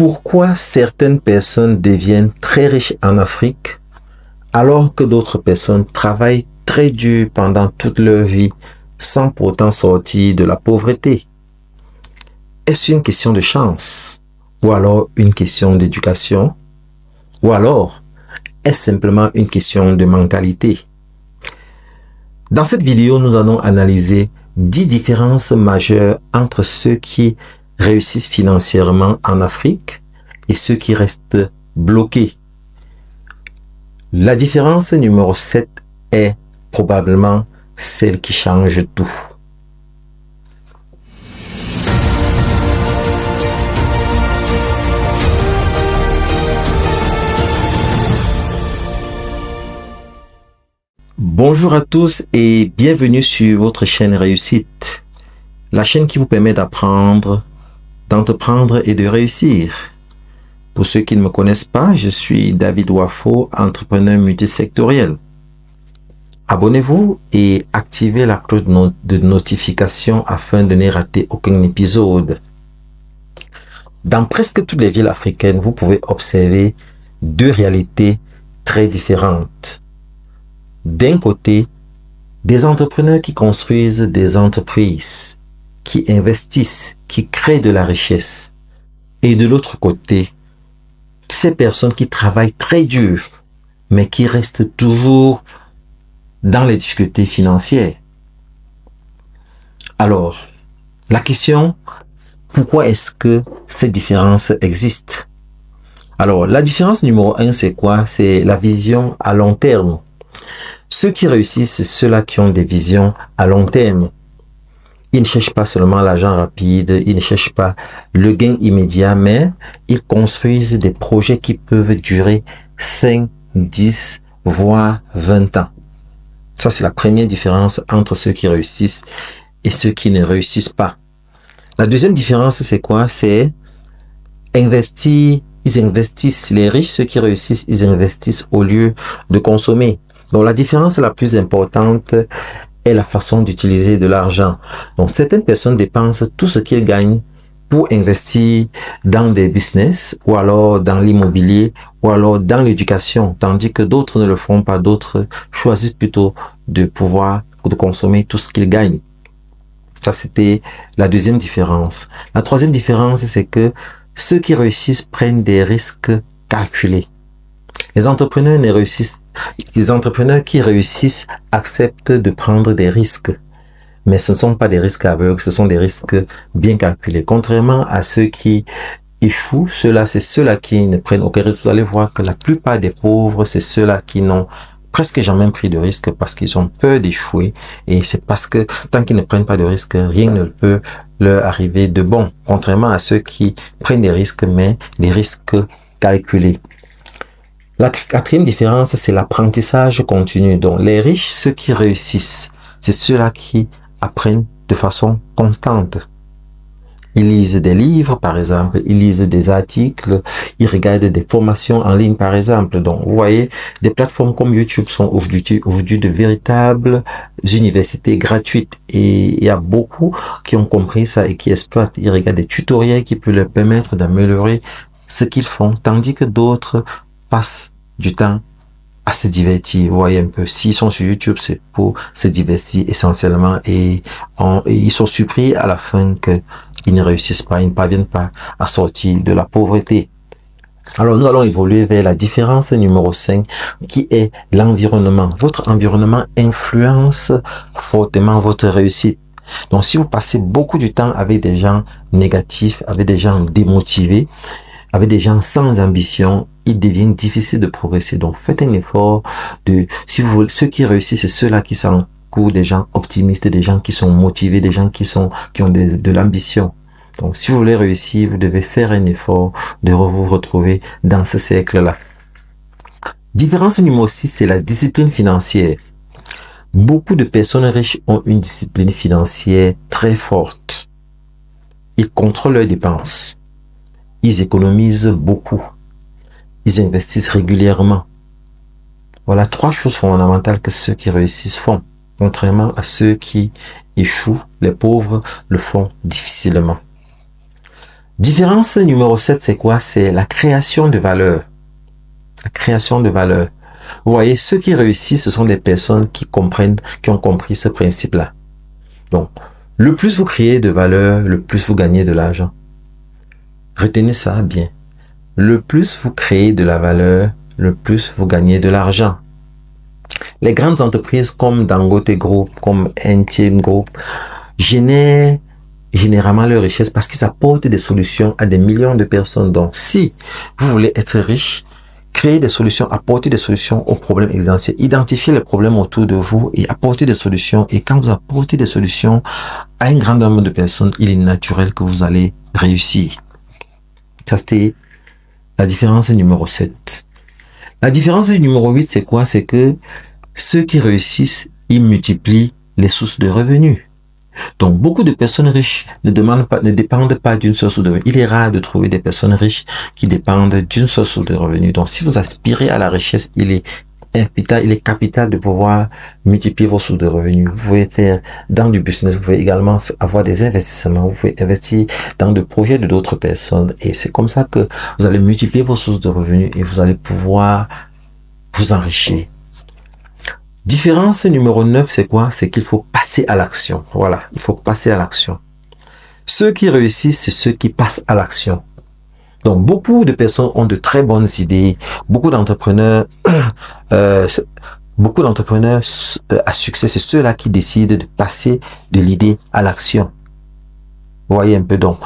Pourquoi certaines personnes deviennent très riches en Afrique alors que d'autres personnes travaillent très dur pendant toute leur vie sans pourtant sortir de la pauvreté? Est-ce une question de chance? Ou alors une question d'éducation? Ou alors est-ce simplement une question de mentalité? Dans cette vidéo, nous allons analyser 10 différences majeures entre ceux qui réussissent financièrement en Afrique et ceux qui restent bloqués. La différence numéro 7 est probablement celle qui change tout. Bonjour à tous et bienvenue sur votre chaîne Réussite, la chaîne qui vous permet d'apprendre, d'entreprendre et de réussir. Pour ceux qui ne me connaissent pas, je suis David Wafo, entrepreneur multisectoriel. Abonnez-vous et activez la cloche de notification afin de ne rater aucun épisode. Dans presque toutes les villes africaines, vous pouvez observer deux réalités très différentes. D'un côté, des entrepreneurs qui construisent des entreprises, qui investissent, qui créent de la richesse. Et de l'autre côté, ces personnes qui travaillent très dur, mais qui restent toujours dans les difficultés financières. Alors, la question, pourquoi est-ce que ces différences existent? Alors, la différence numéro 1, c'est quoi? C'est la vision à long terme. Ceux qui réussissent, c'est ceux-là qui ont des visions à long terme. Ils ne cherchent pas seulement l'argent rapide, ils ne cherchent pas le gain immédiat, mais ils construisent des projets qui peuvent durer 5, 10, voire 20 ans. Ça, c'est la première différence entre ceux qui réussissent et ceux qui ne réussissent pas. La deuxième différence, c'est quoi? C'est investir. Ils investissent. Les riches, ceux qui réussissent, ils investissent au lieu de consommer. Donc, la différence la plus importante est la façon d'utiliser de l'argent. Donc, certaines personnes dépensent tout ce qu'ils gagnent pour investir dans des business ou alors dans l'immobilier ou alors dans l'éducation, tandis que d'autres ne le font pas. D'autres choisissent plutôt de consommer tout ce qu'ils gagnent. Ça, c'était la deuxième différence. La troisième différence, c'est que ceux qui réussissent prennent des risques calculés. Les entrepreneurs qui réussissent acceptent de prendre des risques. Mais ce ne sont pas des risques aveugles, ce sont des risques bien calculés. Contrairement à ceux qui échouent, c'est ceux-là qui ne prennent aucun risque. Vous allez voir que la plupart des pauvres, c'est ceux-là qui n'ont presque jamais pris de risque parce qu'ils ont peur d'échouer. Et c'est parce que tant qu'ils ne prennent pas de risque, rien ne peut leur arriver de bon. Contrairement à ceux qui prennent des risques, mais des risques calculés. La quatrième différence, c'est l'apprentissage continu. Donc, les riches, ceux qui réussissent, c'est ceux-là qui apprennent de façon constante. Ils lisent des livres, par exemple, ils lisent des articles, ils regardent des formations en ligne, par exemple. Donc, vous voyez, des plateformes comme YouTube sont aujourd'hui de véritables universités gratuites. Et il y a beaucoup qui ont compris ça et qui exploitent. Ils regardent des tutoriels qui peuvent leur permettre d'améliorer ce qu'ils font, tandis que d'autres passent du temps à se divertir. Vous voyez un peu, s'ils sont sur YouTube, c'est pour se divertir essentiellement et ils sont surpris à la fin qu'ils ne réussissent pas, ils ne parviennent pas à sortir de la pauvreté. Alors, nous allons évoluer vers la différence numéro 5 qui est l'environnement. Votre environnement influence fortement votre réussite. Donc, si vous passez beaucoup de temps avec des gens négatifs, avec des gens démotivés, avec des gens sans ambition, il devient difficile de progresser. Donc, faites un effort si vous voulez, ceux qui réussissent, c'est ceux-là qui s'entourent des gens optimistes, des gens qui sont motivés, des gens qui ont de l'ambition. Donc, si vous voulez réussir, vous devez faire un effort de vous retrouver dans ce cercle-là. Différence numéro 6, c'est la discipline financière. Beaucoup de personnes riches ont une discipline financière très forte. Ils contrôlent leurs dépenses. Ils économisent beaucoup. Ils investissent régulièrement. Voilà 3 choses fondamentales que ceux qui réussissent font. Contrairement à ceux qui échouent, les pauvres le font difficilement. Différence numéro 7, c'est quoi? C'est la création de valeur. La création de valeur. Vous voyez, ceux qui réussissent, ce sont des personnes qui comprennent, qui ont compris ce principe-là. Donc, le plus vous créez de valeur, le plus vous gagnez de l'argent. Retenez ça bien. Le plus vous créez de la valeur, le plus vous gagnez de l'argent. Les grandes entreprises comme Dangote Group, comme MTN Group, génèrent généralement leur richesse parce qu'ils apportent des solutions à des millions de personnes. Donc, si vous voulez être riche, créez des solutions, apportez des solutions aux problèmes essentiels. Identifiez les problèmes autour de vous et apportez des solutions. Et quand vous apportez des solutions à un grand nombre de personnes, il est naturel que vous allez réussir. Ça, c'était la différence numéro 7. La différence numéro 8, c'est quoi? C'est que ceux qui réussissent, ils multiplient les sources de revenus. Donc, beaucoup de personnes riches ne dépendent pas d'une source de revenus. Il est rare de trouver des personnes riches qui dépendent d'une source de revenus. Donc, si vous aspirez à la richesse, il est capital de pouvoir multiplier vos sources de revenus. Vous pouvez faire dans du business, vous pouvez également avoir des investissements, vous pouvez investir dans des projets de d'autres personnes. Et c'est comme ça que vous allez multiplier vos sources de revenus et vous allez pouvoir vous enrichir. Différence numéro 9, c'est quoi? C'est qu'il faut passer à l'action. Voilà, il faut passer à l'action. Ceux qui réussissent, c'est ceux qui passent à l'action. Donc, beaucoup de personnes ont de très bonnes idées. Beaucoup d'entrepreneurs à succès, c'est ceux-là qui décident de passer de l'idée à l'action. Vous voyez un peu donc.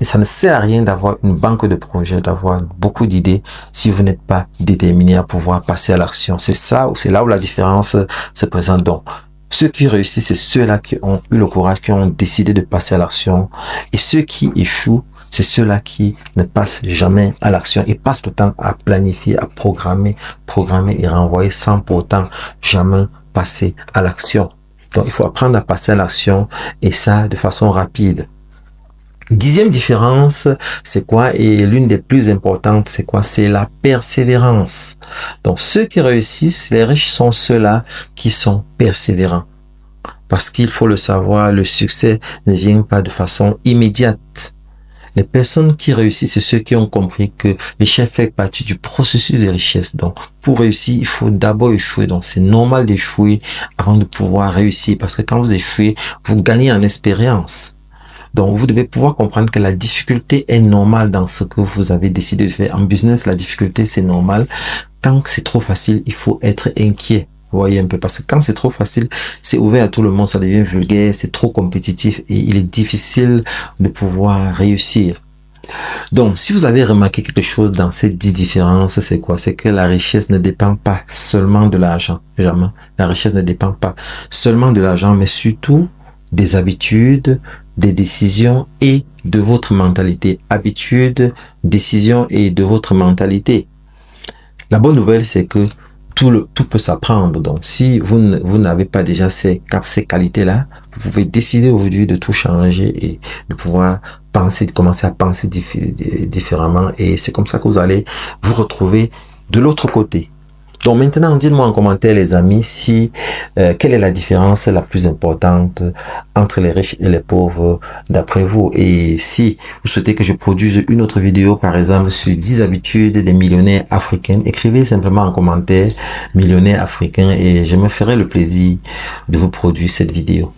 Ça ne sert à rien d'avoir une banque de projets, d'avoir beaucoup d'idées si vous n'êtes pas déterminé à pouvoir passer à l'action. C'est là où la différence se présente. Donc, ceux qui réussissent, c'est ceux-là qui ont eu le courage, qui ont décidé de passer à l'action. Et ceux qui échouent, c'est ceux-là qui ne passent jamais à l'action. Ils passent le temps à planifier, à programmer et renvoyer sans pourtant jamais passer à l'action. Donc, il faut apprendre à passer à l'action et ça de façon rapide. 10e différence, c'est quoi? Et l'une des plus importantes, c'est quoi? C'est la persévérance. Donc, ceux qui réussissent, les riches sont ceux-là qui sont persévérants. Parce qu'il faut le savoir, le succès ne vient pas de façon immédiate. Les personnes qui réussissent, c'est ceux qui ont compris que l'échec fait partie du processus de richesse. Donc, pour réussir, il faut d'abord échouer. Donc, c'est normal d'échouer avant de pouvoir réussir. Parce que quand vous échouez, vous gagnez en expérience. Donc, vous devez pouvoir comprendre que la difficulté est normale dans ce que vous avez décidé de faire. En business, la difficulté, c'est normal. Quand c'est trop facile, il faut être inquiet. Vous voyez un peu, parce que quand c'est trop facile, c'est ouvert à tout le monde, ça devient vulgaire, c'est trop compétitif et il est difficile de pouvoir réussir. Donc, si vous avez remarqué quelque chose dans ces 10 différences, c'est quoi? C'est que la richesse ne dépend pas seulement de l'argent. Jamais. La richesse ne dépend pas seulement de l'argent, mais surtout des habitudes, des décisions et de votre mentalité. Habitudes, décisions et de votre mentalité. La bonne nouvelle, c'est que tout peut s'apprendre. Donc, si vous n'avez pas déjà ces qualités-là, vous pouvez décider aujourd'hui de tout changer et de pouvoir commencer à penser différemment. Et c'est comme ça que vous allez vous retrouver de l'autre côté. Donc maintenant, dites-moi en commentaire les amis, quelle est la différence la plus importante entre les riches et les pauvres d'après vous. Et si vous souhaitez que je produise une autre vidéo, par exemple, sur 10 habitudes des millionnaires africains, écrivez simplement en commentaire millionnaire africain et je me ferai le plaisir de vous produire cette vidéo.